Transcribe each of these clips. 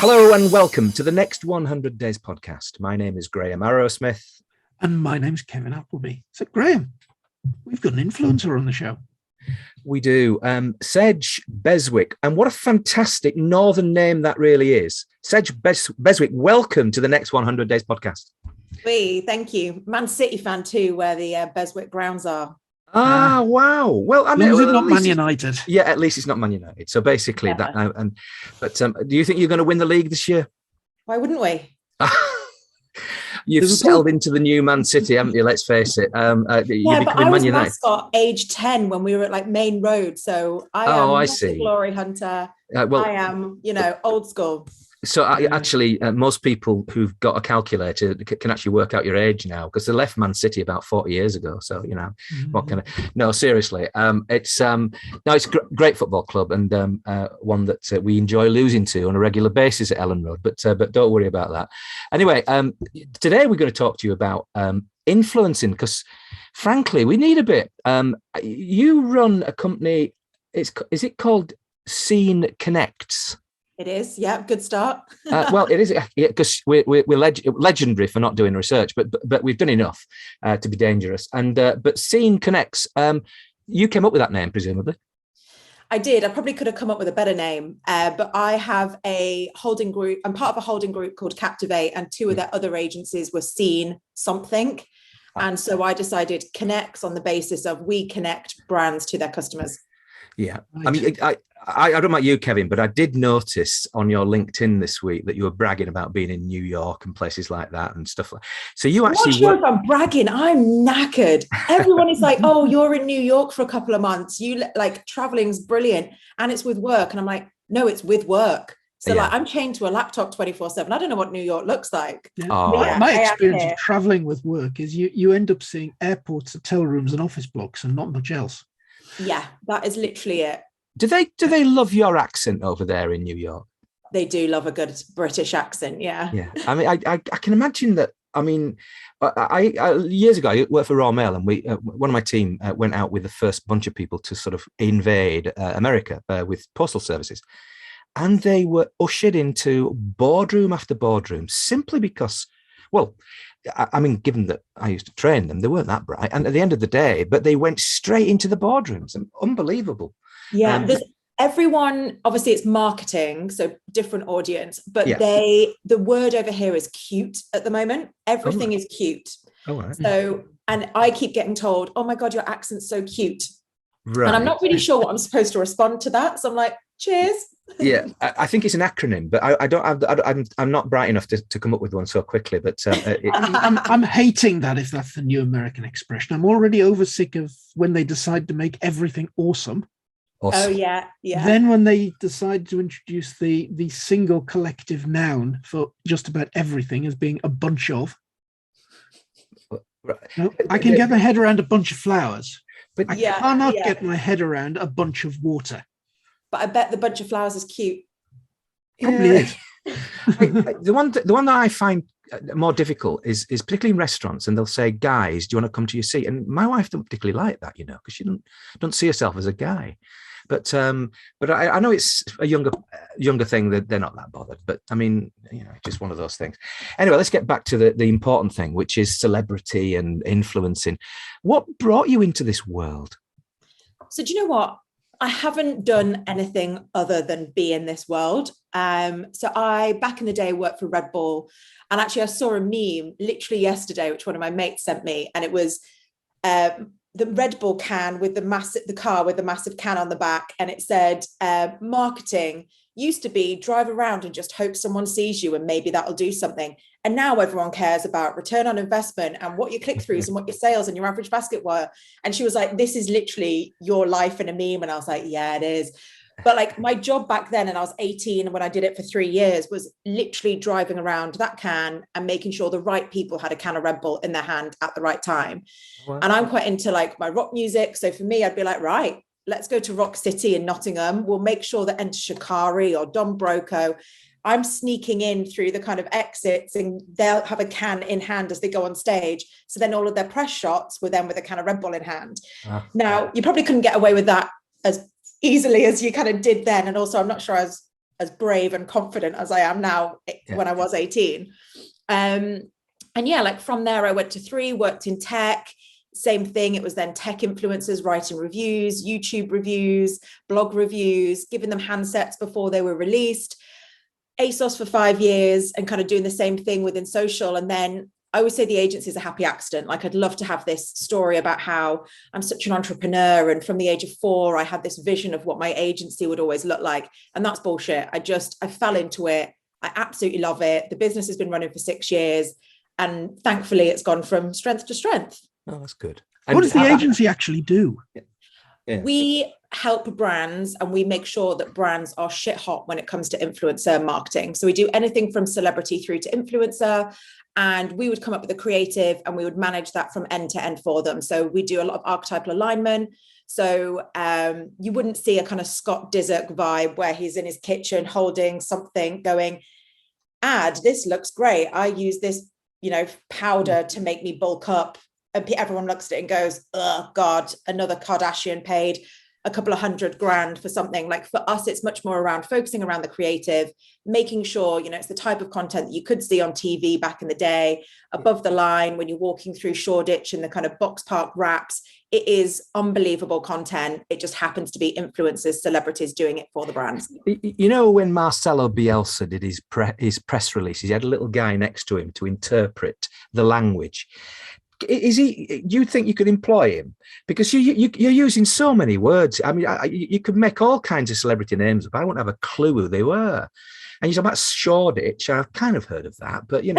Hello and welcome to the Next 100 Days podcast. My name is Graham Arrowsmith. And my name's Kevin Appleby. So, Graham, we've got an influencer on the show. We do. Sedge Beswick. And what a fantastic northern name that really is. Sedge Beswick, welcome to the Next 100 Days podcast. Thank you. Man City fan too, where the Beswick grounds are. Ah, wow. Well, I mean, it's not Man United. Yeah, at least it's not Man United. So basically, do you think you're going to win the league this year? Why wouldn't we? You've settled into the new Man City, haven't you? Let's face it. But I was mascot age 10 when we were at Main Road. So I see. A glory hunter. I am, old school. So most people who've got a calculator can actually work out your age now because they left Man City about 40 years ago. So, what kind of, no, seriously, it's a great football club and one that we enjoy losing to on a regular basis at Ellen Road, but don't worry about that. Anyway, today we're going to talk to you about influencing because frankly, we need a bit. You run a company, is it called Scene Connects? It is, yeah. Good start. Well, it is because we're legendary for not doing research, but we've done enough to be dangerous. And but Scene Connects, you came up with that name, presumably. I did. I probably could have come up with a better name, but I have a holding group. I'm part of a holding group called Captivate, and two of their other agencies were Scene Something, and so I decided Connects on the basis of we connect brands to their customers. Yeah, I mean, I don't know about you, Kevin, but I did notice on your LinkedIn this week that you were bragging about being in New York and places like that and stuff. So you actually... I'm not sure if I'm bragging. I'm knackered. Everyone is like, oh, you're in New York for a couple of months. You traveling's brilliant. And it's with work. And I'm like, no, it's with work. So I'm chained to a laptop 24/7. I don't know what New York looks like. Yeah. My experience of traveling with work is you end up seeing airports, hotel rooms and office blocks and not much else. Yeah, that is literally it. Do they love your accent over there in New York? They do love a good British accent, yeah. Yeah, I mean, I can imagine that. I mean, I years ago I worked for Royal Mail, and we one of my team went out with the first bunch of people to sort of invade America with postal services, and they were ushered into boardroom after boardroom simply because, well, I mean, given that I used to train them, they weren't that bright. And at the end of the day, but they went straight into the boardrooms. Unbelievable. Yeah, everyone, obviously it's marketing, so different audience, but the word over here is cute at the moment. Everything is cute. Oh, right. So, and I keep getting told, oh my God, your accent's so cute. Right. And I'm not really sure what I'm supposed to respond to that. So I'm like, cheers. Yeah, I think it's an acronym, but I'm not bright enough to come up with one so quickly. But I'm hating that if that's the new American expression. I'm already over sick of when they decide to make everything awesome. Awesome. Oh yeah. Then when they decide to introduce the single collective noun for just about everything as being a bunch of. Right. I can get my head around a bunch of flowers, but I cannot get my head around a bunch of water. But I bet the bunch of flowers is cute. Probably is. The one that I find more difficult is particularly in restaurants, and they'll say, "Guys, do you want to come to your seat?" And my wife don't particularly like that, because she don't see herself as a guy. But I know it's a younger thing that they're not that bothered. But I mean, just one of those things. Anyway, let's get back to the important thing, which is celebrity and influencing. What brought you into this world? So do you know what? I haven't done anything other than be in this world. So I, back in the day, worked for Red Bull. And actually I saw a meme literally yesterday, which one of my mates sent me. And it was the Red Bull can with the car with the massive can on the back. And it said, marketing used to be drive around and just hope someone sees you and maybe that'll do something. And now everyone cares about return on investment and what your click-throughs and what your sales and your average basket were. And she was like, this is literally your life in a meme. And I was like, yeah, it is. But my job back then, and I was 18, and when I did it for 3 years, was literally driving around that can and making sure the right people had a can of Red Bull in their hand at the right time. Wow. And I'm quite into my rock music. So for me, I'd be like, right, let's go to Rock City in Nottingham. We'll make sure that enter Shikari or Don Broco. I'm sneaking in through the kind of exits and they'll have a can in hand as they go on stage. So then all of their press shots were then with a can of Red Bull in hand. Now, you probably couldn't get away with that as easily as you kind of did then. And also, I'm not sure I was as brave and confident as I am now when I was 18. And yeah, like from there, I went to 3, worked in tech. Same thing. It was then tech influencers writing reviews, YouTube reviews, blog reviews, giving them handsets before they were released. ASOS for 5 years and kind of doing the same thing within social. And then I always say the agency is a happy accident. Like, I'd love to have this story about how I'm such an entrepreneur. And from the age of 4, I had this vision of what my agency would always look like. And that's bullshit. I fell into it. I absolutely love it. The business has been running for 6 years. And thankfully, it's gone from strength to strength. Oh, that's good. And what does the agency actually do? Yeah. We help brands, and we make sure that brands are shit hot when it comes to influencer marketing. So we do anything from celebrity through to influencer, and we would come up with a creative and we would manage that from end to end for them. So we do a lot of archetypal alignment. So you wouldn't see a kind of Scott Disick vibe where he's in his kitchen holding something going, this looks great. I use this, powder to make me bulk up. And everyone looks at it and goes, oh God, another Kardashian paid a couple of $100,000 for something. Like, for us, it's much more around focusing around the creative, making sure, it's the type of content that you could see on TV back in the day, above the line when you're walking through Shoreditch in the kind of box park wraps. It is unbelievable content. It just happens to be influencers, celebrities doing it for the brands. When Marcelo Bielsa did his press release, he had a little guy next to him to interpret the language. Do you think you could employ him? Because you're using so many words. I mean, you could make all kinds of celebrity names up. I wouldn't have a clue who they were. And you're talking about Shoreditch. I've kind of heard of that, but you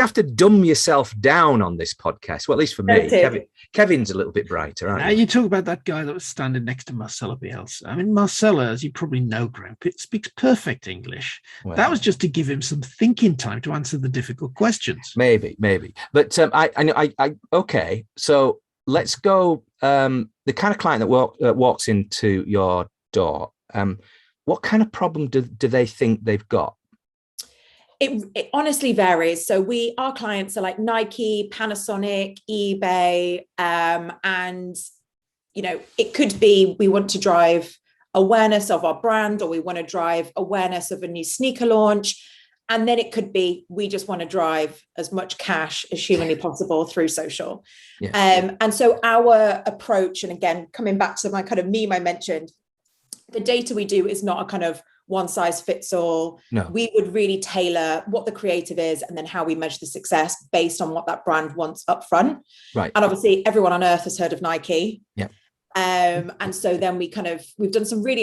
have to dumb yourself down on this podcast. Well, at least for me. Kevin's a little bit brighter, aren't you? You talk about that guy that was standing next to Marcelo Bielsa. I mean, Marcelo, as you probably know, Graham, speaks perfect English. Well, that was just to give him some thinking time to answer the difficult questions. Maybe. But okay. So let's go. The kind of client that walks into your door. What kind of problem do they think they've got? It honestly varies. So our clients are like Nike, Panasonic, eBay, and it could be we want to drive awareness of our brand, or we want to drive awareness of a new sneaker launch, and then it could be we just want to drive as much cash as humanly possible through social. Yeah. And so our approach, and again, coming back to my kind of meme I mentioned, the data we do is not a kind of one size fits all. No. We would really tailor what the creative is and then how we measure the success based on what that brand wants up front. Right. And obviously everyone on earth has heard of Nike. Yeah. And so then we've done some really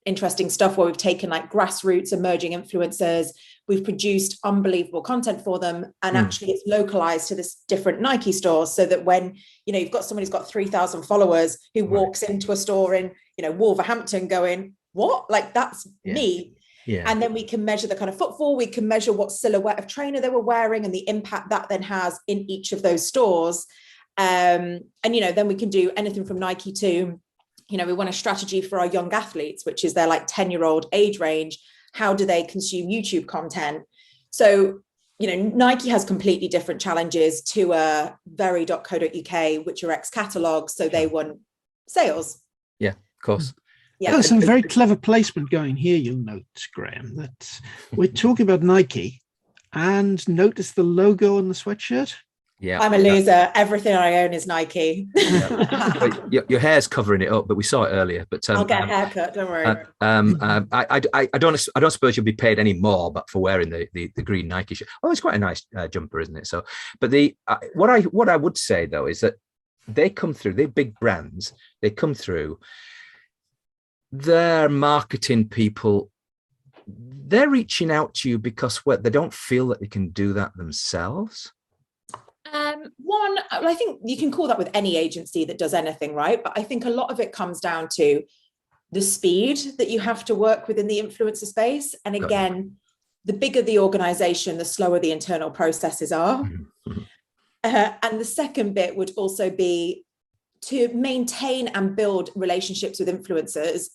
interesting stuff where we've taken like grassroots emerging influencers. We've produced unbelievable content for them. And actually it's localized to this different Nike stores, so that when, you've got somebody who's got 3,000 followers who walks into a store in, Wolverhampton going, what? Like, that's me. Yeah. And then we can measure the kind of footfall. We can measure what silhouette of trainer they were wearing and the impact that then has in each of those stores. And, then we can do anything from Nike to, we want a strategy for our young athletes, which is their like 10-year-old age range. How do they consume YouTube content? So, Nike has completely different challenges to very.co.uk, which are ex-catalog. So they want sales. Yeah, of course. Yeah. There's some very clever placement going here, you'll note, Graham, that we're talking about Nike, and notice the logo on the sweatshirt. Yeah, I'm a loser. Everything I own is Nike. Your hair's covering it up, but we saw it earlier. But I'll get a haircut. Don't worry. I don't suppose you'll be paid any more, but for wearing the green Nike shirt. Oh, it's quite a nice jumper, isn't it? So, but what I would say though is that they come through. They're big brands. They come through. Their marketing people, they're reaching out to you because they don't feel that they can do that themselves. One, I think you can call that with any agency that does anything, right? But I think a lot of it comes down to the speed that you have to work within the influencer space. And again, the bigger the organization, the slower the internal processes are. Mm-hmm. And the second bit would also be to maintain and build relationships with influencers.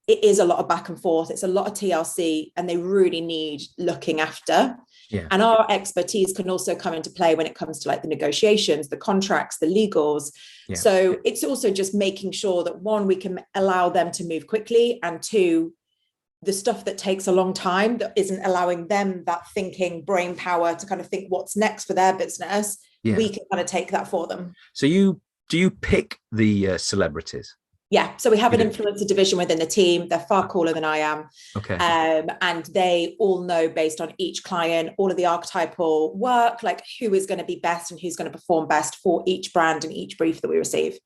It is a lot of back and forth. It's a lot of TLC, and they really need looking after. Yeah. And our expertise can also come into play when it comes to like the negotiations, the contracts, the legals. Yeah. So it's also just making sure that one, we can allow them to move quickly, and two, the stuff that takes a long time, that isn't allowing them that thinking brain power to kind of think what's next for their business, we can kind of take that for them. So do you pick the celebrities? Yeah, so we have an influencer division within the team. They're far cooler than I am. Okay. And they all know, based on each client, all of the archetypal work, like who is going to be best and who's going to perform best for each brand and each brief that we receive.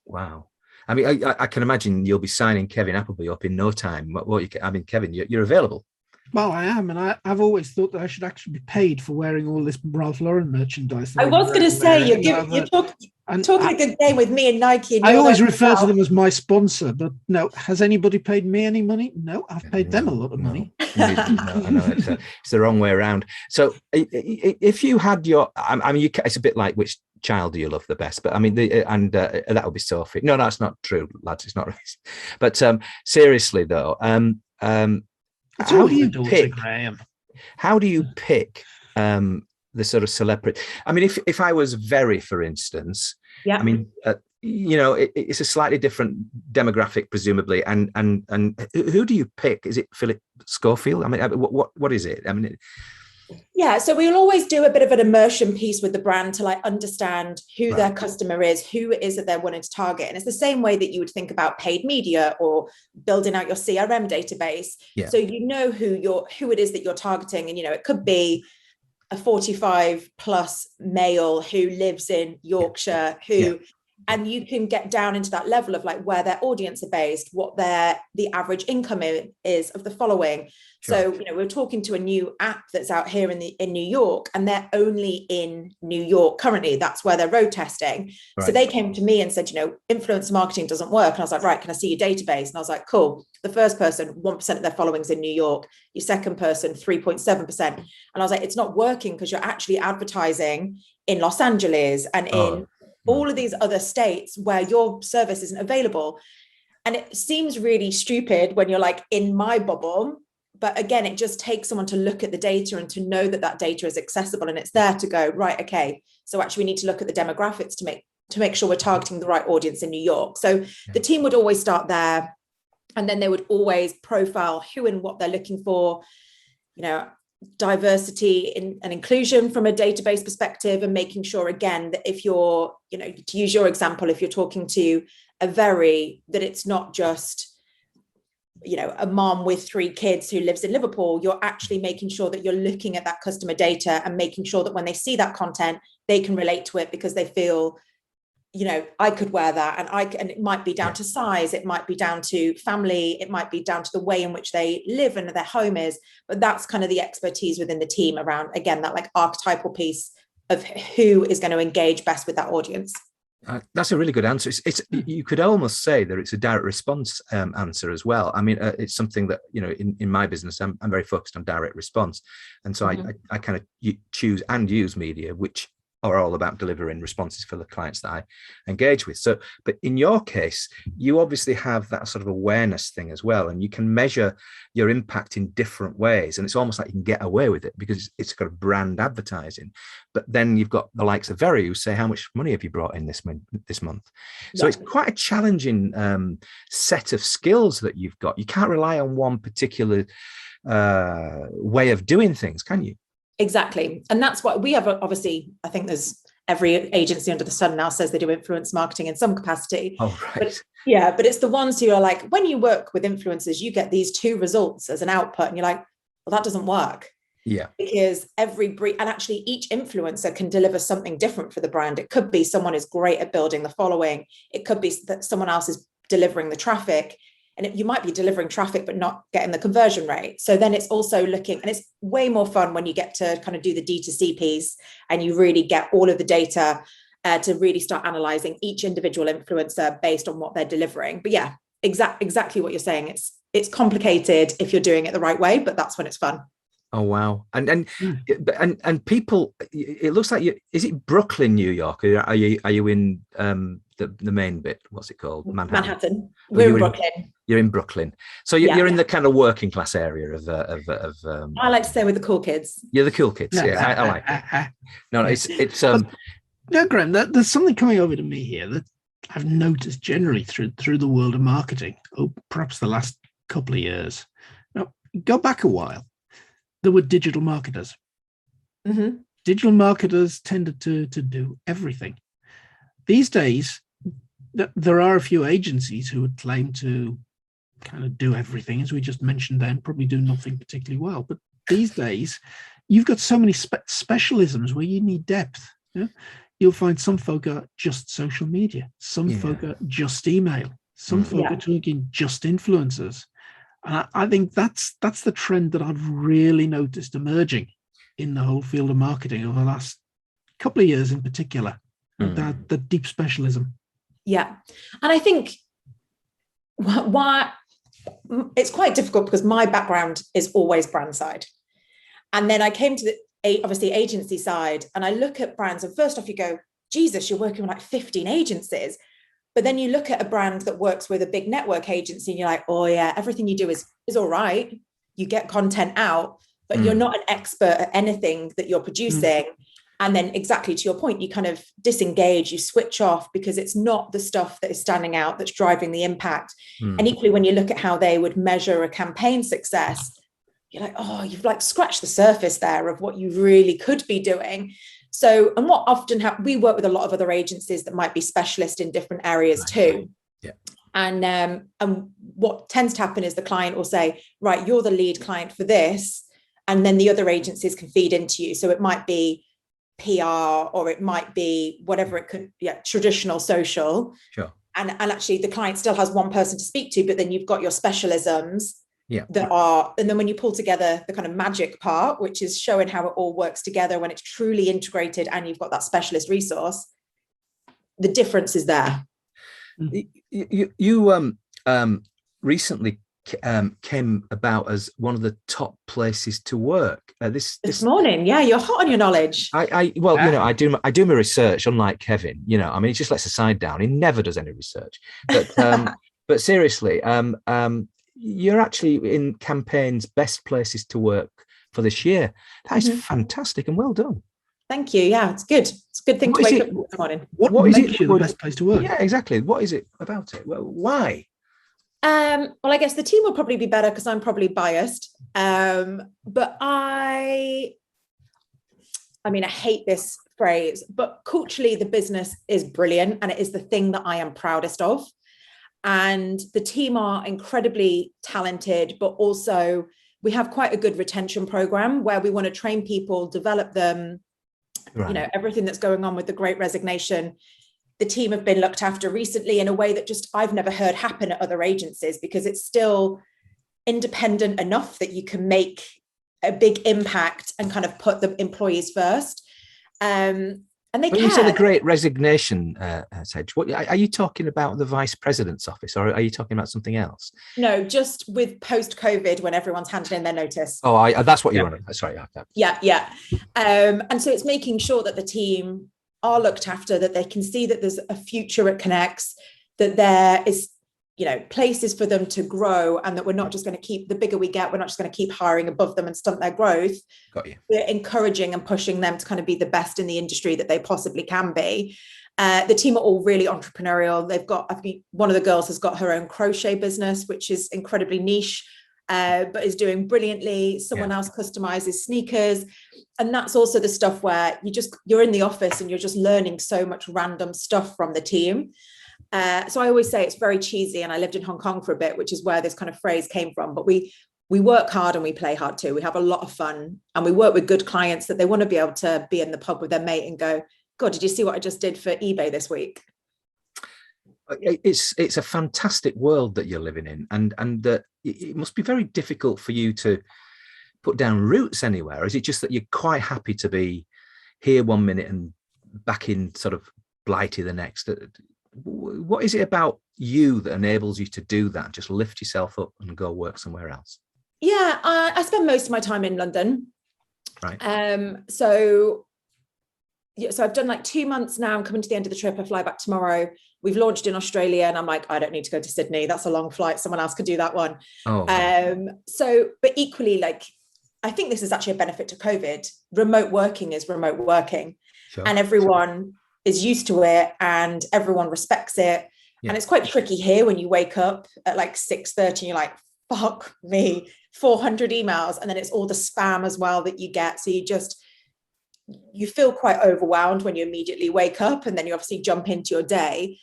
Wow. I mean, I can imagine you'll be signing Kevin Appleby up in no time. Kevin, you're available. Well, I am, and I've always thought that I should actually be paid for wearing all this Ralph Lauren merchandise. I was going to say, you're talking a good game with me and Nike. And I always refer to them as my sponsor, but no, has anybody paid me any money? No, I've paid them a lot of money. No, I know it's the wrong way around. So if you had it's a bit like which child do you love the best? But I mean, that would be Sophie. No, that's not true, lads. It's not right. But seriously though, how do you pick? How do you pick the sort of celebrity? I mean, if I was Very, for instance, I mean, it's a slightly different demographic, presumably. And who do you pick? Is it Philip Schofield? I mean, what is it? I mean. Yeah, so we'll always do a bit of an immersion piece with the brand to like understand who their customer is, who it is that they're wanting to target. And it's the same way that you would think about paid media or building out your CRM database. Yeah. So you know who it is that you're targeting. And, it could be a 45 plus male who lives in Yorkshire, and you can get down into that level of like where their audience are based, what the average income is of the following. Sure. So, we're talking to a new app that's out here in New York, and they're only in New York currently. That's where they're road testing. Right. So they came to me and said, influencer marketing doesn't work. And I was like, right, can I see your database? And I was like, cool. The first person, 1% of their following's in New York. Your second person, 3.7%. And I was like, it's not working because you're actually advertising in Los Angeles and in all of these other states where your service isn't available. And it seems really stupid when you're like in my bubble, but again, it just takes someone to look at the data and to know that data is accessible and it's there to go, right, okay, so actually we need to look at the demographics to make sure we're targeting the right audience in New York. So the team would always start there, and then they would always profile who and what they're looking for, diversity and inclusion from a database perspective, and making sure, again, that if you're, to use your example, if you're talking to a Very, that it's not just, a mom with 3 kids who lives in Liverpool, you're actually making sure that you're looking at that customer data and making sure that when they see that content, they can relate to it because they feel, I could wear that, and it might be down to size, it might be down to family, it might be down to the way in which they live and their home is, but that's kind of the expertise within the team around, again, that like archetypal piece of who is going to engage best with that audience. That's a really good answer. It's you could almost say that it's a direct response answer as well. I mean, it's something that, in my business, I'm very focused on direct response. And so I kind of choose and use media, which are all about delivering responses for the clients that I engage with. So, but in your case, you obviously have that sort of awareness thing as well, and you can measure your impact in different ways. And it's almost like you can get away with it because it's got a brand advertising. But then you've got the likes of Very who say, how much money have you brought in this month? So it's quite a challenging set of skills that you've got. You can't rely on one particular way of doing things, can you? Exactly. And that's what we have. Obviously, I think there's every agency under the sun now says they do influence marketing in some capacity. Oh, right. But it's the ones who are like, when you work with influencers, you get these 2 results as an output. And you're like, well, that doesn't work. Yeah. Because and actually each influencer can deliver something different for the brand. It could be someone is great at building the following. It could be that someone else is delivering the traffic. And you might be delivering traffic, but not getting the conversion rate. So then it's also looking, and it's way more fun when you get to kind of do the D2C piece and you really get all of the data to really start analyzing each individual influencer based on what they're delivering. But yeah, exactly what you're saying. It's complicated if you're doing it the right way, but that's when it's fun. Oh wow! And people, it looks like is it Brooklyn, New York? Are you in the main bit? What's it called? Manhattan. We're in Brooklyn. You're in Brooklyn, so you're in the kind of working class area of. I like to stay with the cool kids. You're the cool kids. Yeah, I like it. No, it's. No, Graham, there's something coming over to me here that I've noticed generally through the world of marketing. Oh, perhaps the last couple of years. Now, go back a while, there were digital marketers. Mm-hmm. Digital marketers tended to do everything. These days, there are a few agencies who would claim to kind of do everything, as we just mentioned, then probably do nothing particularly well. But these days, you've got so many specialisms where you need depth. Yeah? You'll find some folk are just social media, some folk are just email, some folk are talking just influencers. And I think that's the trend that I've really noticed emerging in the whole field of marketing over the last couple of years in particular, that the deep specialism. Yeah. And I think why it's quite difficult because my background is always brand side. And then I came to the obviously agency side, and I look at brands, and first off you go, Jesus, you're working with like 15 agencies. But then you look at a brand that works with a big network agency and you're like, oh yeah, everything you do is all right. You get content out, but you're not an expert at anything that you're producing. And then exactly to your point, you kind of disengage, you switch off because it's not the stuff that is standing out that's driving the impact. And equally, when you look at how they would measure a campaign success, you're like, oh, you've like scratched the surface there of what you really could be doing. So, and what often we work with a lot of other agencies that might be specialist in different areas too. Yeah. And what tends to happen is the client will say, right, you're the lead client for this. And then the other agencies can feed into you. So it might be PR, or it might be whatever it could, traditional social. Sure. And actually the client still has one person to speak to, but then you've got your specialisms that are, and then when you pull together the kind of magic part, which is showing how it all works together when it's truly integrated and you've got that specialist resource, the difference is there. You recently came about as one of the top places to work this morning. Yeah, you're hot on your knowledge. I I do my research, unlike Kevin. I mean, he just lets the side down. He never does any research. But but seriously, you're actually in Campaign's best places to work for this year. That is fantastic and well done. Thank you. Yeah, it's good. It's a good thing to wake up this morning. What is it the best place to work? Yeah, exactly. What is it about it? Well, why? Well, I guess the team will probably be better because I'm probably biased. But I mean, I hate this phrase, but culturally the business is brilliant and it is the thing that I am proudest of. And the team are incredibly talented, but also we have quite a good retention program where we want to train people, develop them, everything that's going on with the Great Resignation. The team have been looked after recently in a way that just I've never heard happen at other agencies, because it's still independent enough that you can make a big impact and kind of put the employees first. And they when care. You say the Great Resignation, Sedge, what are you talking about? The Vice President's office, or are you talking about something else? No, just with post-COVID when everyone's handed in their notice. Oh, that's what you're on. Sorry. Yeah. And so it's making sure that the team are looked after, that they can see that there's a future at Connects, that there is, places for them to grow, and that we're not just going to keep, the bigger we get, we're not just going to keep hiring above them and stunt their growth. Got you. We're encouraging and pushing them to kind of be the best in the industry that they possibly can be. The team are all really entrepreneurial. I think one of the girls has got her own crochet business, which is incredibly niche, but is doing brilliantly. Someone else customizes sneakers. And that's also the stuff where you're in the office and you're just learning so much random stuff from the team. So I always say it's very cheesy, and I lived in Hong Kong for a bit, which is where this kind of phrase came from. But we work hard and we play hard too. We have a lot of fun, and we work with good clients that they want to be able to be in the pub with their mate and go, God, did you see what I just did for eBay this week? It's a fantastic world that you're living in, and that it must be very difficult for you to put down roots anywhere. Is it just that you're quite happy to be here one minute and back in sort of Blighty the next? What is it about you that enables you to do that? Just lift yourself up and go work somewhere else? Yeah, I spend most of my time in London. Right. So I've done like 2 months now. I'm coming to the end of the trip. I fly back tomorrow. We've launched in Australia, and I'm like, I don't need to go to Sydney. That's a long flight. Someone else could do that one. But equally, like, I think this is actually a benefit to COVID. Remote working is remote working, and everyone is used to it, and everyone respects it. And it's quite tricky here when you wake up at like 6:30 and you're like, fuck me, 400 emails, and then it's all the spam as well that you get. So you feel quite overwhelmed when you immediately wake up, and then you obviously jump into your day.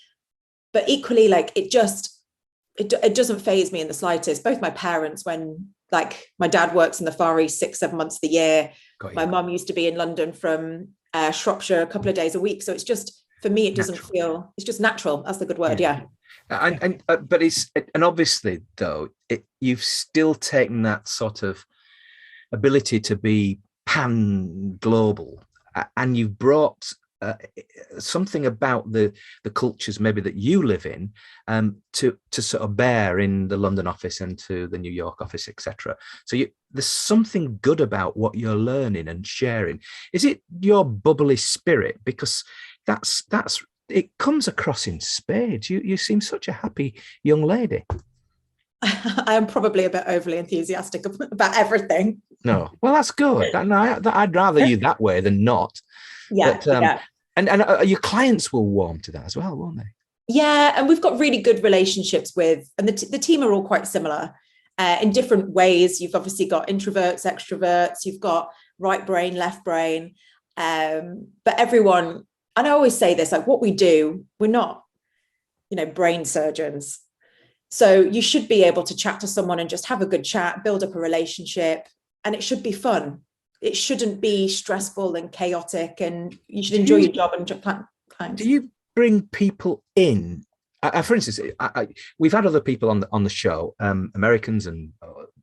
But equally, like, it doesn't faze me in the slightest. Both my parents, when, like, my dad works in the Far East 6-7 months of the year. My mum used to be in London from Shropshire a couple of days a week. So it's just, for me, it doesn't feel, it's just natural. That's the good word. Yeah. But obviously though, you've still taken that sort of ability to be pan global, and you've brought something about the cultures maybe that you live in to sort of bear in the London office and to the New York office, etc. So there's something good about what you're learning and sharing. Is it your bubbly spirit? Because that's it comes across in spades. You seem such a happy young lady. I am probably a bit overly enthusiastic about everything. No, well, that's good. I'd rather you that way than not. Yeah, but, And your clients will warm to that as well, won't they? Yeah, and we've got really good relationships with, and the team are all quite similar in different ways. You've obviously got introverts, extroverts, you've got right brain, left brain, but everyone, and I always say this, like, what we do, we're not, brain surgeons. So you should be able to chat to someone and just have a good chat, build up a relationship, and it should be fun. It shouldn't be stressful and chaotic, and you should enjoy your job and your clients. Do you bring people in? For instance, we've had other people on the show, Americans and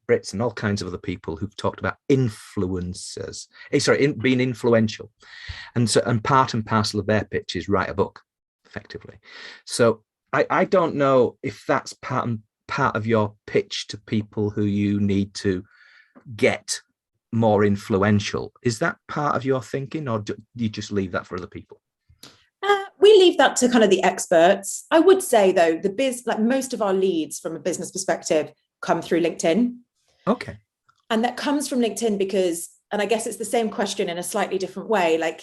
Brits and all kinds of other people who've talked about influencers. Being influential, and part and parcel of their pitch is write a book, effectively. So I don't know if that's part of your pitch to people who you need to get more influential. Is that part of your thinking, or do you just leave that for other people? We leave that to kind of the experts. I would say though, like most of our leads from a business perspective come through LinkedIn. Okay. And that comes from LinkedIn because, and I guess it's the same question in a slightly different way, like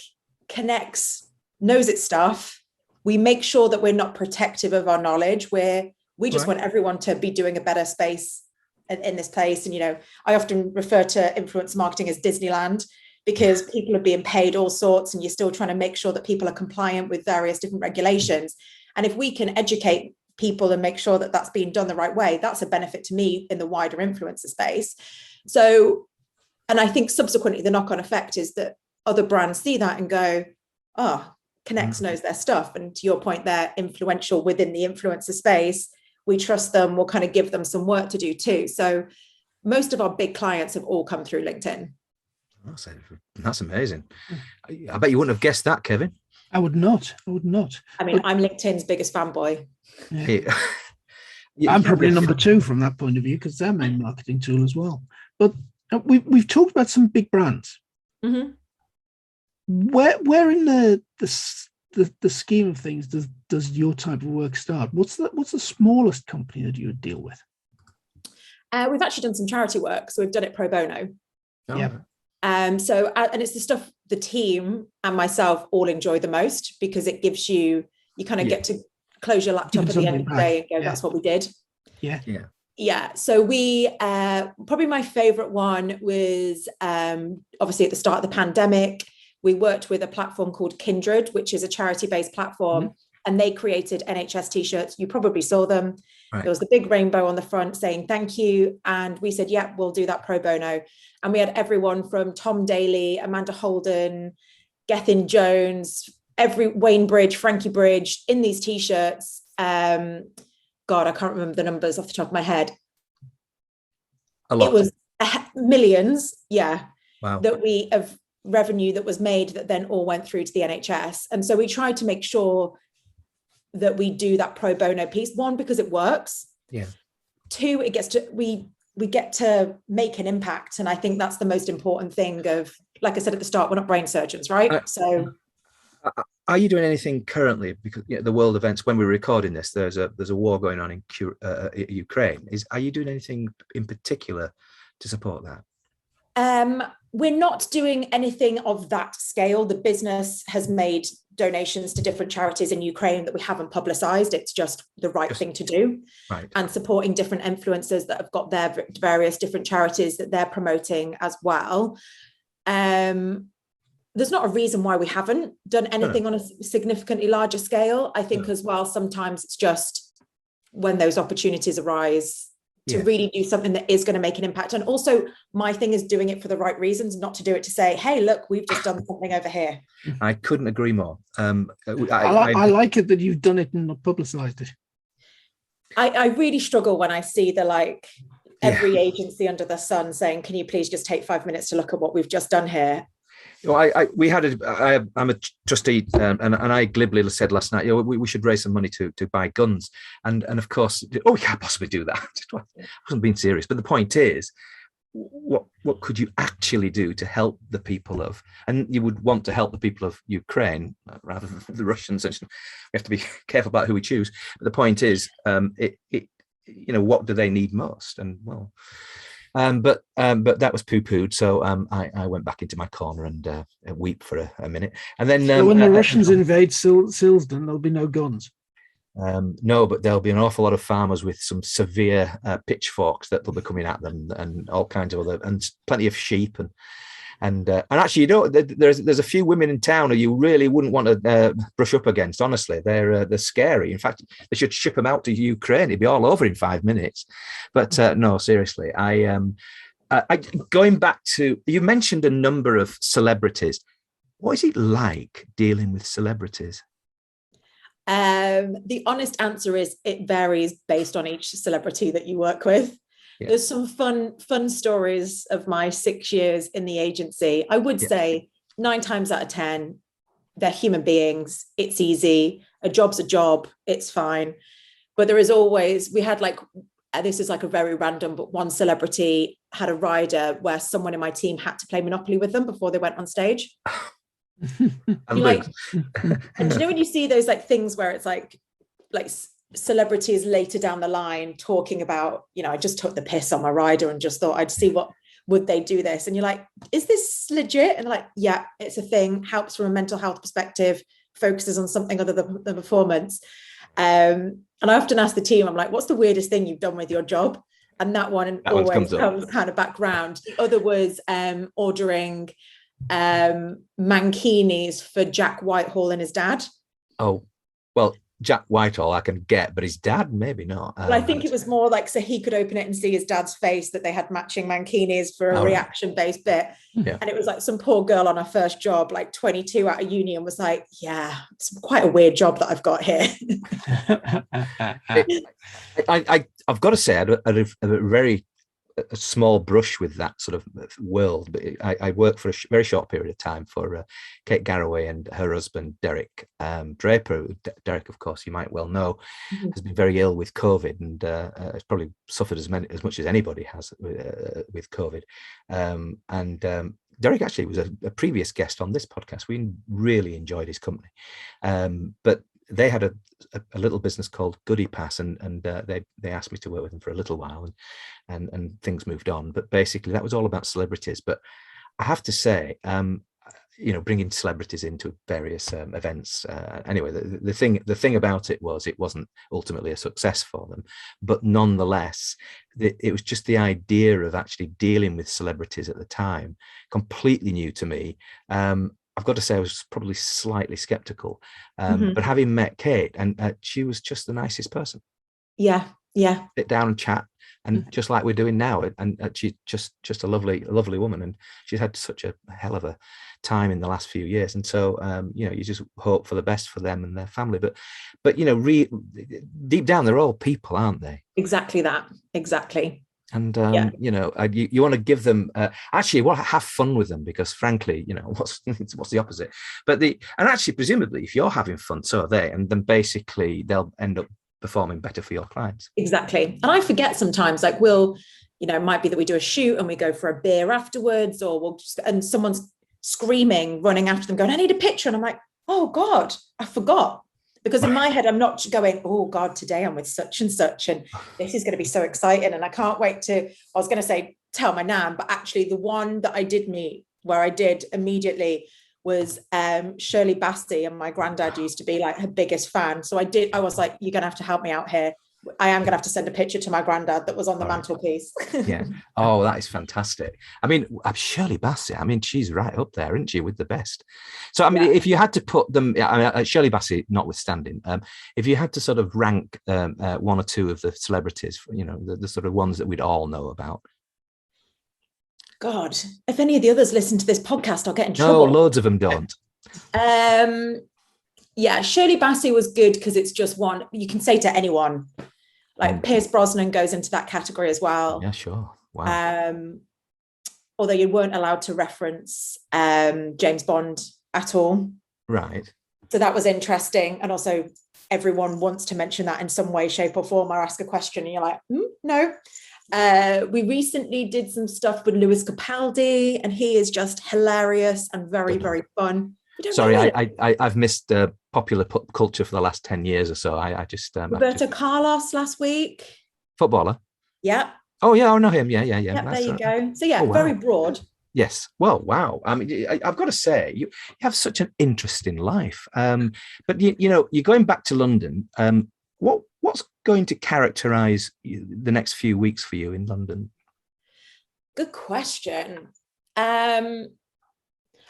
connects, knows its stuff. We make sure that we're not protective of our knowledge, where we just want everyone to be doing a better space in this place. And, I often refer to influence marketing as Disneyland, because people are being paid all sorts and you're still trying to make sure that people are compliant with various different regulations. And if we can educate people and make sure that that's being done the right way, that's a benefit to me in the wider influencer space. So, and I think subsequently the knock-on effect is that other brands see that and go, oh, Connects knows their stuff. And to your point, they're influential within the influencer space. We trust them. We'll kind of give them some work to do too. So most of our big clients have all come through LinkedIn. That's amazing. I bet you wouldn't have guessed that, Kevin. I would not. I mean, I'm LinkedIn's biggest fanboy. Yeah. I'm probably number 2 from that point of view, because they're my marketing tool as well. But we've talked about some big brands. Mm-hmm. Where in the scheme of things does your type of work start? What's the smallest company that you would deal with? We've actually done some charity work, so we've done it pro bono. Oh. Yeah. And it's the stuff the team and myself all enjoy the most, because it gives you kind of get to close your laptop at the end of the day and go, that's what we did. Yeah. So we probably my favorite one was obviously at the start of the pandemic. We worked with a platform called Kindred, which is a charity-based platform, and they created NHS t-shirts. You probably saw them. Right. There was the big rainbow on the front saying thank you, and we said, yeah, we'll do that pro bono. And we had everyone from Tom Daly, Amanda Holden, Gethin Jones, Wayne Bridge, Frankie Bridge in these t-shirts. God, I can't remember the numbers off the top of my head. A lot. It was millions, Wow. that we have revenue that was made that then all went through to the NHS. And so we tried to make sure that we do that pro bono piece. 1, because it works. Yeah. 2, it gets to we get to make an impact. And I think that's the most important thing of, like I said at the start, we're not brain surgeons, right? So are you doing anything currently? Because the world events, when we're recording this, there's a war going on in Ukraine. Are you doing anything in particular to support that? We're not doing anything of that scale. The business has made donations to different charities in Ukraine that we haven't publicized. It's just the right thing to do. Right. And supporting different influencers that have got their various different charities that they're promoting as well. There's not a reason why we haven't done anything on a significantly larger scale. I think as well, sometimes it's just when those opportunities arise to really do something that is going to make an impact. And also my thing is doing it for the right reasons, not to do it to say, hey, look, we've just done something over here. I couldn't agree more. I like it that you've done it and not publicized it. I really struggle when I see every agency under the sun saying, can you please just take 5 minutes to look at what we've just done here? Well, I'm a trustee, and I glibly said last night, we should raise some money to buy guns, and of course, we can't possibly do that. I wasn't being serious, but the point is, what could you actually do to help the people of, and you would want to help the people of Ukraine rather than the Russians. We have to be careful about who we choose. But the point is, what do they need most? And well. But that was poo-pooed, so I went back into my corner and weep for a minute, and then so when the Russians invade Silsden, there'll be no guns. No, but there'll be an awful lot of farmers with some severe pitchforks that will be coming at them, and all kinds of other, and plenty of sheep and actually, there's a few women in town who you really wouldn't want to brush up against. Honestly, they're scary. In fact, they should ship them out to Ukraine. It'd be all over in 5 minutes. But no, seriously, I going back to, you mentioned a number of celebrities. What is it like dealing with celebrities? The honest answer is it varies based on each celebrity that you work with. Yeah. There's some fun stories of my 6 years in the agency. I would say 9 times out of 10, they're human beings. It's easy. A job's a job. It's fine. But there is always, we had this is a very random, but one celebrity had a rider where someone in my team had to play Monopoly with them before they went on stage. And when you see those things where it's like celebrities later down the line talking about, I just took the piss on my rider and just thought I'd see what would they do this, and you're like, is this legit? And yeah, it's a thing, helps from a mental health perspective, focuses on something other than the performance. And I often ask the team, I'm like, what's the weirdest thing you've done with your job? And that one always comes kind of background. The other was ordering mankinis for Jack Whitehall and his dad. Oh, well, Jack Whitehall I can get, but his dad maybe not. Well, I think it was more so he could open it and see his dad's face, that they had matching mankinis for a reaction-based bit. Yeah. And it was some poor girl on her first job, 22 out of uni, and was like, yeah, it's quite a weird job that I've got here. I've got to say, I had a very small brush with that sort of world, but I worked for a very short period of time for Kate Garraway and her husband Derek Draper. Derek, of course, you might well know, has been very ill with COVID, and has probably suffered as much as anybody has with COVID. Derek actually was a previous guest on this podcast. We really enjoyed his company, but they had a little business called Goodie Pass, and they asked me to work with them for a little while, and things moved on. But basically, that was all about celebrities. But I have to say, bringing celebrities into various events. Anyway, the thing about it was, it wasn't ultimately a success for them, but nonetheless, it was just the idea of actually dealing with celebrities at the time, completely new to me. I've got to say I was probably slightly skeptical, but having met Kate, and she was just the nicest person. Yeah. Sit down and chat, and just like we're doing now, and she's just a lovely woman, and she's had such a hell of a time in the last few years. And so, you just hope for the best for them and their family. But deep down, they're all people, aren't they? Exactly that. Exactly. And you want to give them actually, have fun with them, because frankly, what's the opposite? But actually, presumably, if you're having fun, so are they, and then basically they'll end up performing better for your clients. Exactly. And I forget sometimes, it might be that we do a shoot and we go for a beer afterwards, or and someone's screaming, running after them, going, I need a picture, and I'm like, oh God, I forgot. Because in my head, I'm not going, oh God, today I'm with such and such, and this is going to be so exciting, and I can't wait to tell my nan, but actually the one that I did meet where I did immediately was Shirley Bassey, and my granddad used to be like her biggest fan. So I was like, you're gonna have to help me out here. I am gonna have to send a picture to my granddad that was on the mantelpiece. Yeah. Oh, that is fantastic. I mean, Shirley Bassey, I mean, she's right up there, isn't she, with the best? So, I mean, if you had to put them, Shirley Bassey notwithstanding, if you had to sort of rank one or two of the celebrities, you know, the sort of ones that we'd all know about. God, if any of the others listen to this podcast, I'll get in trouble. No, loads of them don't. Yeah, Shirley Bassey was good because it's just one you can say to anyone. Like Pierce Brosnan goes into that category as well. Yeah, sure. Wow. Although you weren't allowed to reference James Bond at all. Right. So that was interesting. And also everyone wants to mention that in some way, shape or form, or ask a question and you're like, no. We recently did some stuff with Lewis Capaldi, and he is just hilarious and very, very fun. Sorry, I've missed popular culture for the last 10 years or so. I just Roberto Carlos last week. Footballer. Yeah. Oh yeah, I know him. Yeah. There you go. So yeah, very broad. Yes. Well, wow. I mean, I've got to say, you have such an interesting life. But you know, you're going back to London. What's going to characterize the next few weeks for you in London? Good question.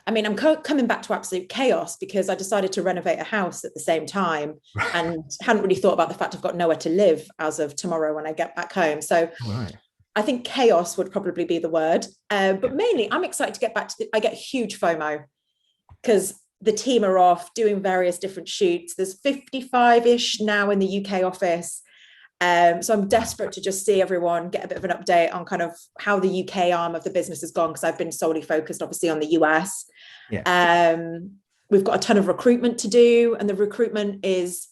I mean, I'm coming back to absolute chaos because I decided to renovate a house at the same time and hadn't really thought about the fact I've got nowhere to live as of tomorrow when I get back home. So I think chaos would probably be the word. But mainly I'm excited to get back to I get huge FOMO because the team are off doing various different shoots. There's 55-ish now in the UK office. So I'm desperate to just see everyone, get a bit of an update on kind of how the UK arm of the business has gone, because I've been solely focused obviously on the US. We've got a ton of recruitment to do, and the recruitment is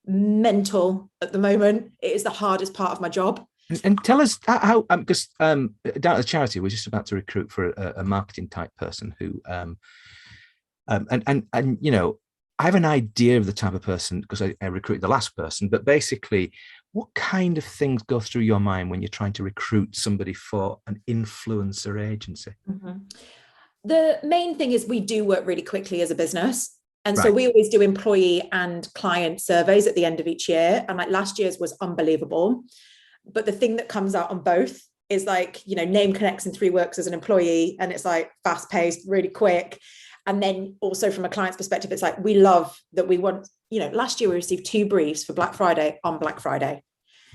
mental at the moment. It is the hardest part of my job. And tell us how, because down at the charity, we're just about to recruit for a marketing type person who, and you know, I have an idea of the type of person because I recruited the last person, but basically, what kind of things go through your mind when you're trying to recruit somebody for an influencer agency? Mm-hmm. The main thing is we do work really quickly as a business. And so we always do employee and client surveys at the end of each year. And like last year's was unbelievable. But the thing that comes out on both is like, you know, name connects in 3 weeks as an employee. And it's like fast paced, really quick. And then also from a client's perspective, it's like, we love that we want, you know, last year we received 2 briefs for Black Friday on Black Friday.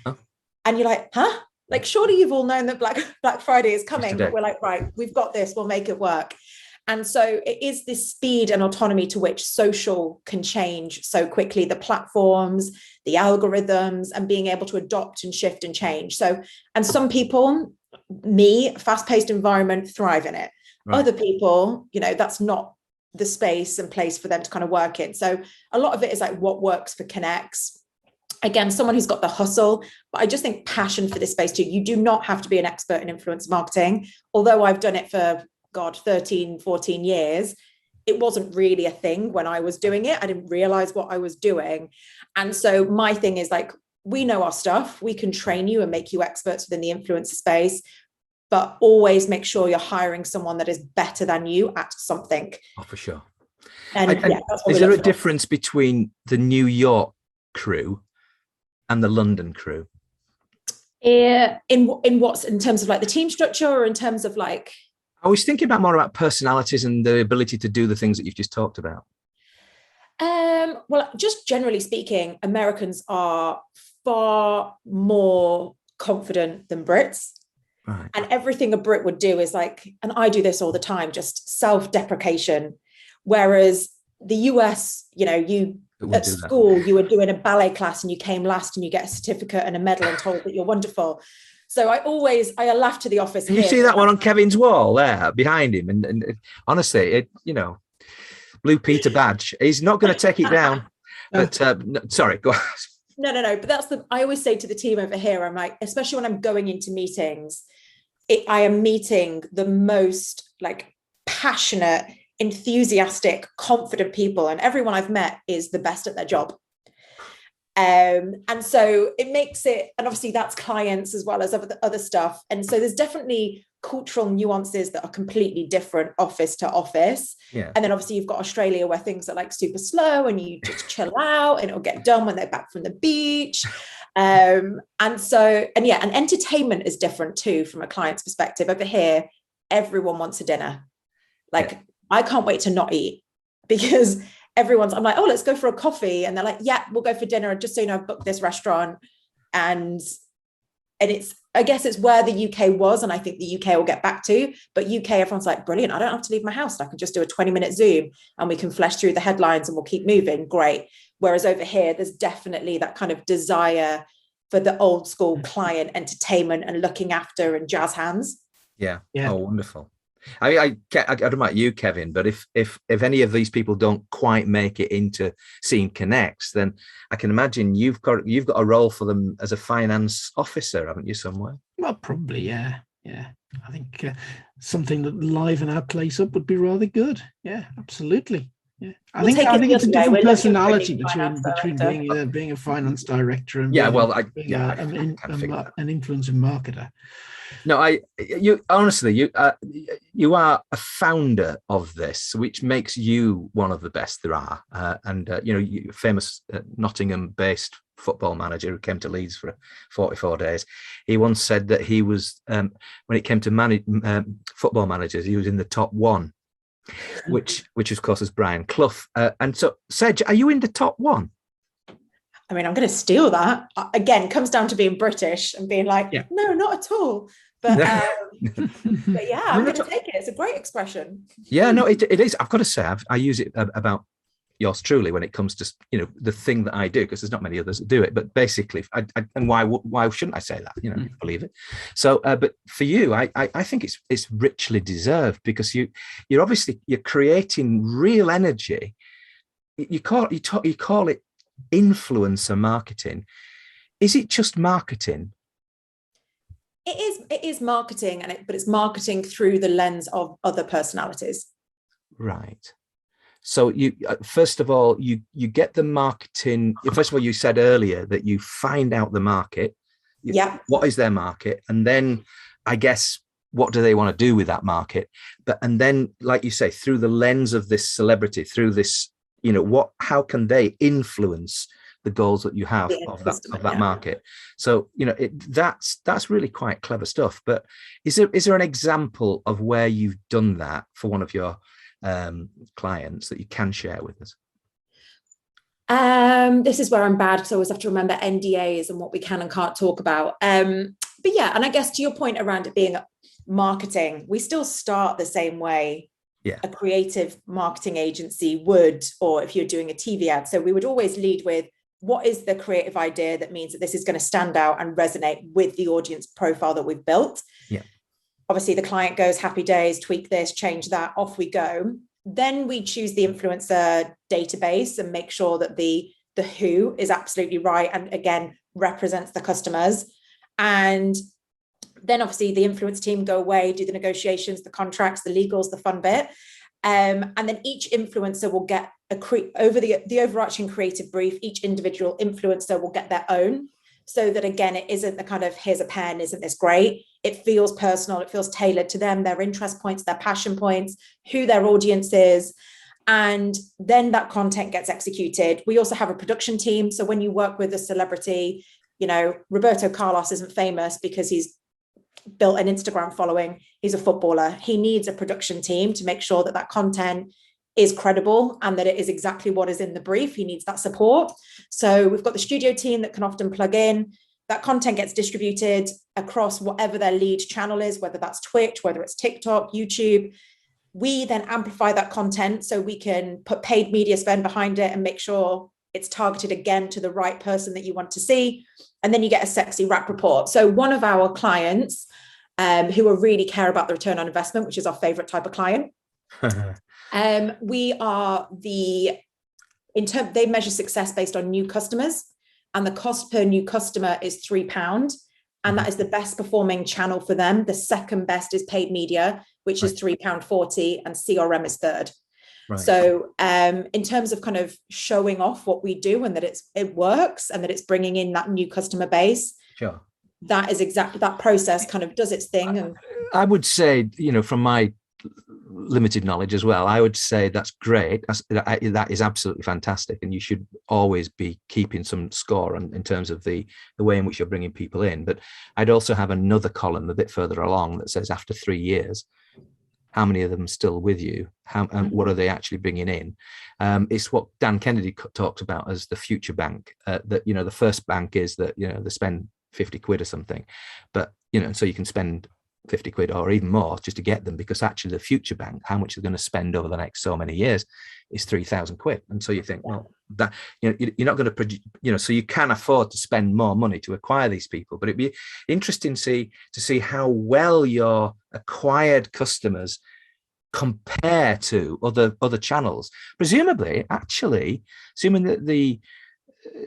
Oh. And you're like, huh? Like, surely you've all known that Black Friday is coming, but we're like, right, we've got this, we'll make it work. And so it is this speed and autonomy to which social can change so quickly, the platforms, the algorithms, and being able to adopt and shift and change. So, and some people, fast-paced environment, thrive in it. Right. Other people, you know, that's not the space and place for them to kind of work in. So a lot of it is like what works for connects. Again, someone who's got the hustle, but I just think passion for this space too. You do not have to be an expert in influencer marketing. Although I've done it for, 13, 14 years, it wasn't really a thing when I was doing it. I didn't realize what I was doing. And so my thing is like, we know our stuff. We can train you and make you experts within the influencer space, but always make sure you're hiring someone that is better than you at something. Oh, for sure. And is there a difference between the New York crew and the London crew? In what's in terms of like the team structure, or in terms of like? I was thinking more about personalities and the ability to do the things that you've just talked about. Well, just generally speaking, Americans are far more confident than Brits. Right. And everything a Brit would do is like, and I do this all the time, just self-deprecation. Whereas the US, you know, you at school, you were doing a ballet class and you came last and you get a certificate and a medal and told that you're wonderful. So I laugh to the office. And you see that one on Kevin's wall there behind him. And honestly, Blue Peter badge. He's not going to take it down. But sorry, go on. No. But I always say to the team over here, I'm like, especially when I'm going into meetings, I am meeting the most like passionate, enthusiastic, confident people. And everyone I've met is the best at their job. And so it makes it, and obviously that's clients as well as other stuff. And so there's definitely cultural nuances that are completely different office to office. Yeah. And then obviously you've got Australia where things are like super slow and you just chill out and it'll get done when they're back from the beach. And entertainment is different too from a client's perspective. Over here, everyone wants a dinner. Like, I can't wait to not eat because I'm like, oh, let's go for a coffee. And they're like, yeah, we'll go for dinner. Just so you know, I've booked this restaurant. And I guess it's where the UK was. And I think the UK will get back to, but UK, everyone's like, brilliant. I don't have to leave my house. I can just do a 20-minute Zoom and we can flesh through the headlines and we'll keep moving. Great. Whereas over here, there's definitely that kind of desire for the old school client entertainment and looking after and jazz hands. Yeah. Oh, wonderful. I don't know about you, Kevin, but if any of these people don't quite make it into Scene Connects, then I can imagine you've got a role for them as a finance officer, haven't you, somewhere? Well, probably, yeah. I think something that liven our place up would be rather good. Yeah, absolutely. Yeah, I think it's a different personality between being a finance director and being an influencer marketer. No, you honestly, you are a founder of this, which makes you one of the best there are. You famous Nottingham-based football manager who came to Leeds for 44 days. He once said that he was, when it came to football managers, he was in the top one, which of course is Brian Clough. And so, Sedge, are you in the top one? I mean, I'm going to steal that. Again, comes down to being British and being like, no, not at all. But yeah, I'm going to take it. It's a great expression. Yeah, no, it is. I've got to say, I use it about yours truly when it comes to, the thing that I do, because there's not many others that do it. But basically, and why shouldn't I say that? Believe it. So, but for you, I think it's richly deserved because you're creating real energy. You call it influencer marketing. Is it just marketing? It is marketing, but it's marketing through the lens of other personalities. Right. So you first of all you get the marketing. First of all, you said earlier that you find out the market. What is their market, and then I guess what do they want to do with that market? And then, like you say, through the lens of this celebrity, through this. How can they influence the goals that you have of that market? So, that's really quite clever stuff. But is there an example of where you've done that for one of your clients that you can share with us? This is where I'm bad because I always have to remember NDAs and what we can and can't talk about. But yeah, and I guess to your point around it being marketing, we still start the same way a creative marketing agency would, or if you're doing a TV ad. So we would always lead with what is the creative idea that means that this is going to stand out and resonate with the audience profile that we've built. Yeah. Obviously the client goes, happy days, tweak this, change that, off we go. Then we choose the influencer database and make sure that the who is absolutely right and again represents the customers. And then obviously the influence team go away, do the negotiations, the contracts, the legals, the fun bit. And then each influencer will get over the overarching creative brief. Each individual influencer will get their own, so that again, it isn't the kind of here's a pen, isn't this great? It feels personal. It feels tailored to them, their interest points, their passion points, who their audience is. And then that content gets executed. We also have a production team. So when you work with a celebrity, Roberto Carlos isn't famous because he's built an Instagram following. He's a footballer. He needs a production team to make sure that content is credible and that it is exactly what is in the brief. He needs that support. So we've got the studio team that can often plug in. That content gets distributed across whatever their lead channel is, whether that's Twitch, whether it's TikTok, YouTube. We then amplify that content so we can put paid media spend behind it and make sure it's targeted again to the right person that you want to see. And then you get a sexy wrap report. So one of our clients who really care about the return on investment, which is our favorite type of client, they measure success based on new customers, and the cost per new customer is £3. And that is the best performing channel for them. The second best is paid media, which is £3.40, and CRM is third. Right. So in terms of kind of showing off what we do and that it works and that it's bringing in that new customer base, sure, that is exactly, that process kind of does its thing. And I would say, from my limited knowledge as well, I would say that's great. That is absolutely fantastic, and you should always be keeping some score in terms of the way in which you're bringing people in. But I'd also have another column a bit further along that says, after 3 years, how many of them are still with you? And what are they actually bringing in? It's what Dan Kennedy talked about as the future bank. That the first bank is that they spend 50 quid or something, but so you can spend 50 quid or even more just to get them, because actually the future bank, how much they're going to spend over the next so many years, is 3,000 quid. And so you think, well, that you're not going to produce, so you can afford to spend more money to acquire these people. But it'd be interesting to see how well your acquired customers compare to other channels. Presumably, actually, assuming that the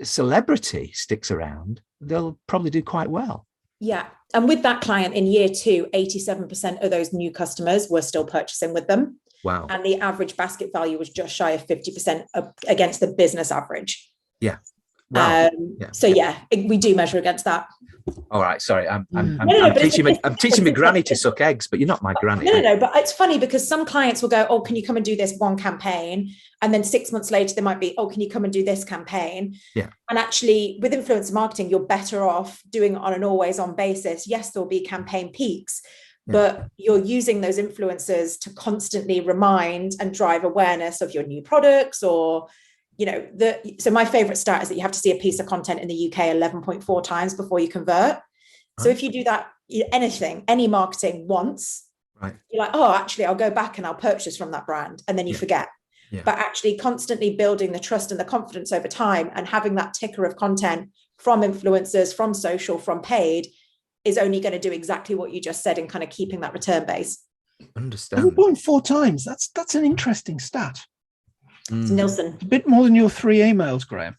celebrity sticks around, they'll probably do quite well. Yeah. And with that client in year 2, 87% of those new customers were still purchasing with them. Wow. And the average basket value was just shy of 50% against the business average. Yeah. Wow. So we do measure against that. All right. Sorry. I'm teaching my granny to suck eggs, but you're not my granny. No, but it's funny because some clients will go, oh, can you come and do this one campaign? And then 6 months later, they might be, oh, can you come and do this campaign? Yeah. And actually, with influencer marketing, you're better off doing it on an always on basis. Yes, there'll be campaign peaks, but you're using those influencers to constantly remind and drive awareness of your new products, or so my favorite stat is that you have to see a piece of content in the UK 11.4 times before you convert. Right. So if you do that, any marketing once, right, you're like, oh, actually, I'll go back and I'll purchase from that brand. And then you forget. Yeah. But actually constantly building the trust and the confidence over time and having that ticker of content from influencers, from social, from paid, is only going to do exactly what you just said in kind of keeping that return base. Understand. 1.4 times. That's an interesting stat. It's Nielsen. A bit more than your 3 emails, Graham.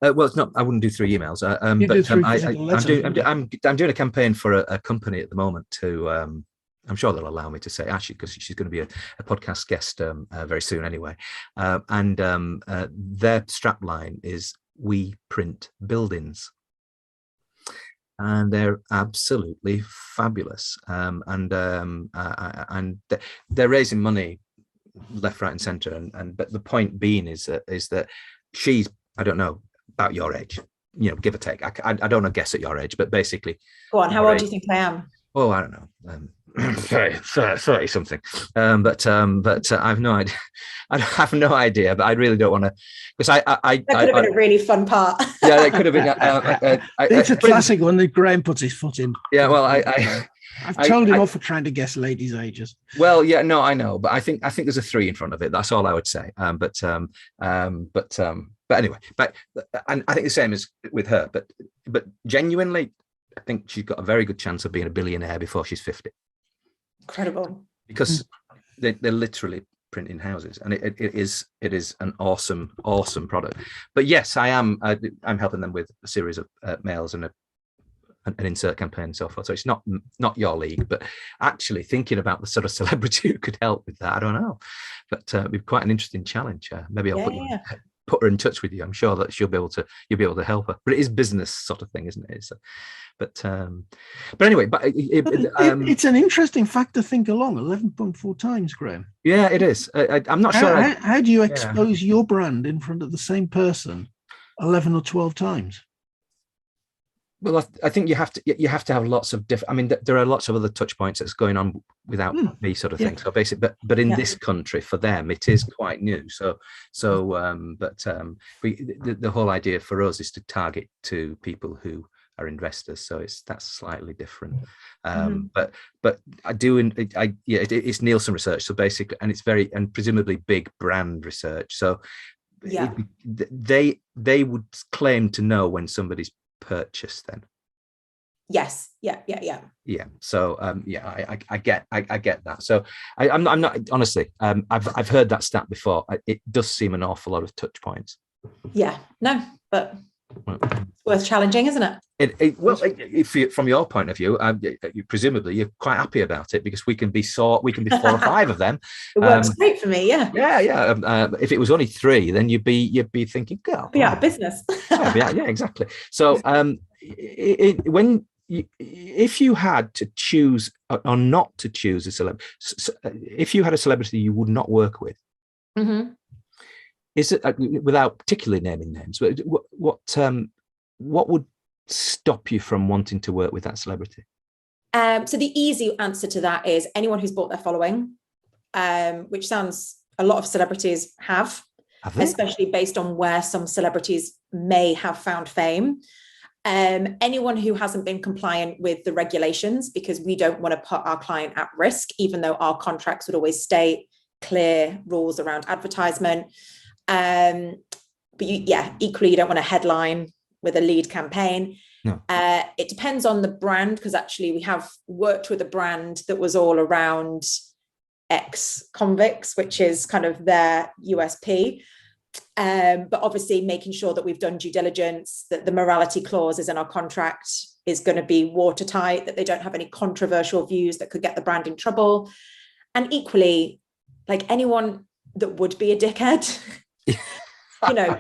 Well, it's not. I wouldn't do 3 emails. I'm doing a campaign for a company at the moment to. I'm sure they'll allow me to say, actually, because she's going to be a podcast guest very soon anyway. And their strapline is, "We print buildings." And they're absolutely fabulous. And they're raising money left, right, and centre. But the point being is that she's, I don't know about your age, give or take. I don't know, guess at your age, but basically. Go on. How old do you think I am? Oh, I don't know. 30 something. But I have no idea. I have no idea, but I really don't want to, because that could have been a really fun part. Yeah, it could have been. It's a classic one that Graham puts his foot in. Yeah, well, I've told him off for trying to guess ladies' ages. Well, yeah, no, I know, but I think there's a 3 in front of it. That's all I would say. But anyway, and I think the same as with her. But genuinely, I think she's got a very good chance of being a billionaire before she's 50. Incredible. Because they're literally printing houses, and it is an awesome product. But yes, I'm helping them with a series of mails and an insert campaign and so forth. So it's not your league, but actually thinking about the sort of celebrity who could help with that, I don't know. But it'd be quite an interesting challenge. Maybe I'll put her in touch with you. I'm sure that you'll be able to help her. But it is business sort of thing, isn't it? So, but anyway, it's an interesting fact to think along. 11.4 times, Graham. Yeah, it is. I'm not sure. How do you expose your brand in front of the same person 11 or 12 times? Well, I think you have to have lots of different. I mean, there are lots of other touch points that's going on without me, sort of thing. So basically, but in this country, for them, it is quite new. The whole idea for us is to target to people who are investors. So that's slightly different. But I do, it's Nielsen research. So basically, and it's and presumably big brand research. So they would claim to know when somebody's purchase then. Yes. Yeah. So I get that. So I'm not, honestly, I've heard that stat before. It does seem an awful lot of touch points. Yeah. No, but it's worth challenging, isn't it? From your point of view, presumably you're quite happy about it, because we can be 4 or 5 of them. It works great for me. Yeah. If it was only 3, then you'd be thinking, girl, be out of business. yeah, exactly. So when if you had to choose or not to choose a celebrity, if you had a celebrity you would not work with, is it, without particularly naming names, but what would stop you from wanting to work with that celebrity? So the easy answer to that is anyone who's bought their following, which sounds a lot of celebrities have especially based on where some celebrities may have found fame. Anyone who hasn't been compliant with the regulations, because we don't want to put our client at risk, even though our contracts would always state clear rules around advertisement. But equally, you don't want a headline with a lead campaign. No. It depends on the brand, because actually we have worked with a brand that was all around ex-convicts, which is kind of their USP. But obviously making sure that we've done due diligence, that the morality clause is in our contract is going to be watertight, that they don't have any controversial views that could get the brand in trouble. And equally, like anyone that would be a dickhead, you know,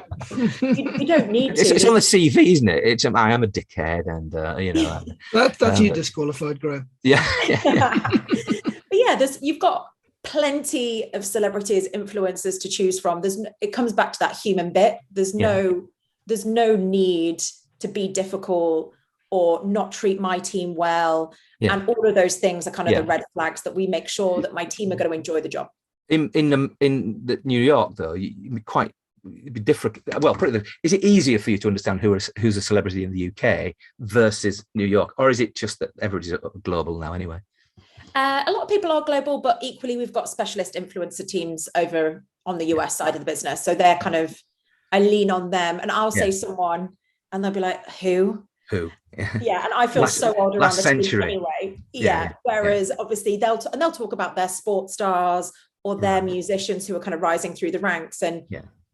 you don't need to. It's on the CV, isn't it? It's I am a dickhead, and you know. That's you disqualified, Graham. Yeah. But yeah, you've got plenty of celebrities, influencers to choose from. It comes back to that human bit. There's no need to be difficult or not treat my team well. Yeah. And all of those things are kind of the red flags that we make sure that my team are going to enjoy the job. In the New York, though, it'd be different. Well, is it easier for you to understand who's a celebrity in the UK versus New York, or is it just that everybody's global now anyway? A lot of people are global, but equally we've got specialist influencer teams over on the US side of the business. So they're kind of, I lean on them, and I'll say someone and they'll be like, who? Yeah. And I feel so old around the century anyway. Yeah. Whereas obviously they'll talk about their sports stars or their musicians who are kind of rising through the ranks, and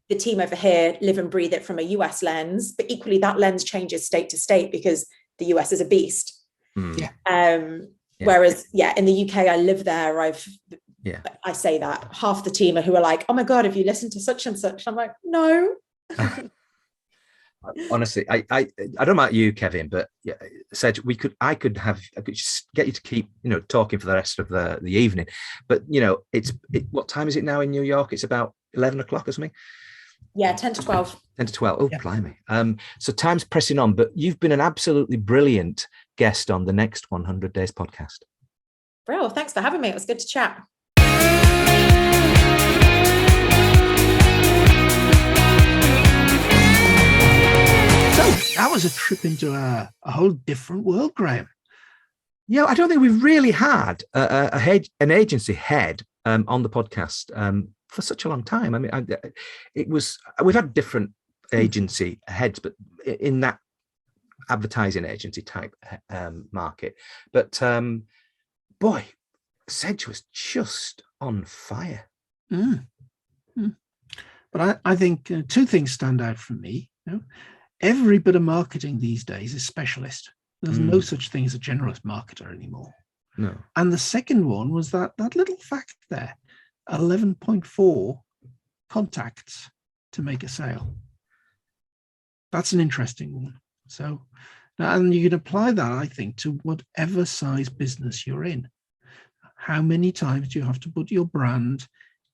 the team over here live and breathe it from a US lens, but equally that lens changes state to state because the US is a beast. Whereas, in the UK, I live there. I say that half the team who are like, "Oh my God, have you listened to such and such?" I'm like, "No." Honestly, I don't know about you, Kevin, but Sedge, I could just get you to keep talking for the rest of the evening. But what time is it now in New York? It's about 11 o'clock or something. Yeah, 10 to 12. 10 to 12. Oh, blimey. So time's pressing on, but you've been an absolutely brilliant guest on the Next 100 Days podcast. Bro, thanks for having me. It was good to chat. So that was a trip into a whole different world, Graham. Yeah, I don't think we've really had an agency head on the podcast for such a long time. I mean, we've had different agency heads, but in that advertising agency type market. But boy, Sedge was just on fire. But I think two things stand out for me. Every bit of marketing these days is specialist. There's no such thing as a generalist marketer anymore. No. And the second one was that little fact there, 11.4 contacts to make a sale. That's an interesting one. So, and you can apply that, I think, to whatever size business you're in. How many times do you have to put your brand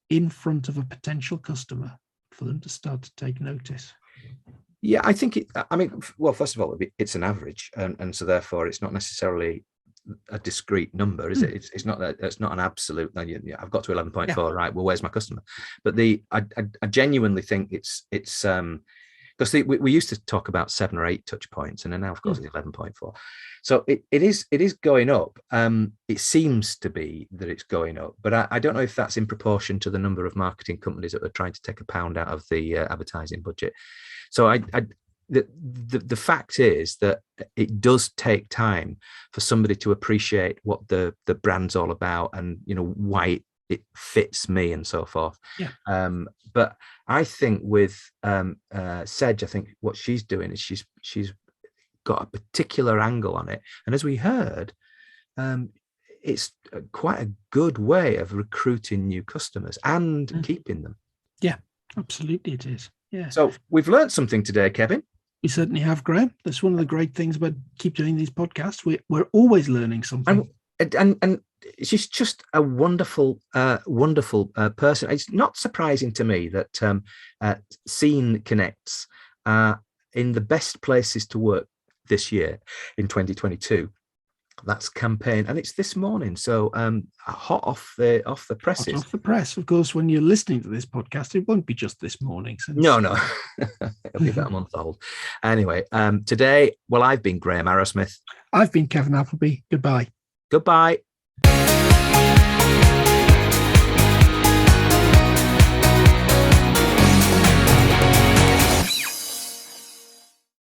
in front of a potential customer for them to start to take notice? Yeah, I think first of all, it's an average, and so therefore it's not necessarily a discrete number, is it? It's not an absolute. I've got to 11.4, right? Well, where's my customer? But I genuinely think it's because we used to talk about 7 or 8 touch points, and then now of course it's 11.4. So it is going up. It seems to be that it's going up, but I don't know if that's in proportion to the number of marketing companies that are trying to take a pound out of the advertising budget. So the fact is that it does take time for somebody to appreciate what the brand's all about, and why it fits me and so forth. But I think with Sedge, I think what she's doing is she's got a particular angle on it, and as we heard, it's quite a good way of recruiting new customers and keeping them. Yeah, absolutely, it is. Yeah. So we've learned something today, Kevin. We certainly have, Graham. That's one of the great things about keep doing these podcasts. We're always learning something. And she's just a wonderful, wonderful person. It's not surprising to me that Scene Connects in the best places to work this year in 2022. That's campaign, and it's this morning. So hot off the presses. Hot off the press. Of course, when you're listening to this podcast, it won't be just this morning. Since... No. It'll be about a month old. Anyway, today, well, I've been Graham Arrowsmith. I've been Kevin Appleby. Goodbye. Goodbye.